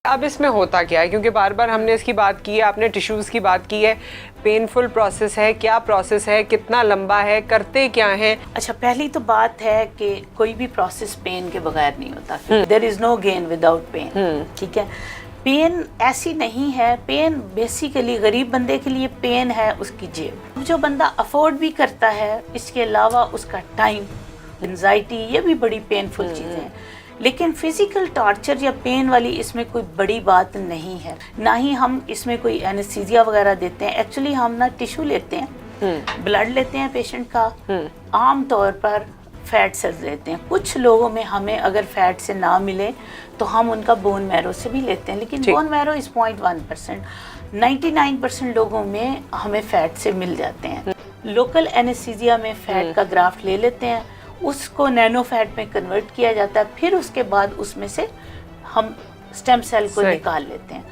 अब इसमें होता क्या है, क्योंकि बार बार हमने इसकी बात की है, आपने टिश्यूज़ की बात की है, पेनफुल प्रोसेस है, क्या प्रोसेस है, कितना लंबा है, करते क्या हैं? अच्छा, पहली तो बात है कि कोई भी प्रोसेस पेन के बगैर नहीं होता। There is no gain without pain. ठीक है, पेन ऐसी नहीं है, पेन बेसिकली गरीब बंदे के लिए पेन है उसकी जेब। जो बंदा अफोर्ड भी करता है, इसके अलावा उसका टाइम, एंजाइटी, ये भी बड़ी पेनफुल चीज़ें हैं। लेकिन फिजिकल टॉर्चर या पेन वाली इसमें कोई बड़ी बात नहीं है, ना ही हम इसमें कोई एनेस्थीसिया वगैरह देते हैं। एक्चुअली हम ना टिश्यू लेते हैं, ब्लड लेते हैं पेशेंट का, आम तौर पर फैट सेल्स लेते हैं। कुछ लोगों में हमें अगर फैट से ना मिले तो हम उनका बोन मैरो से भी लेते हैं, लेकिन बोन मैरो इज 0.1%। 99% लोगों में हमें फैट से मिल जाते हैं। लोकल एनेस्थीसिया में फैट का ग्राफ्ट ले लेते हैं, उसको नैनो फैट में कन्वर्ट किया जाता है, फिर उसके बाद उसमें से हम स्टेम सेल को निकाल लेते हैं।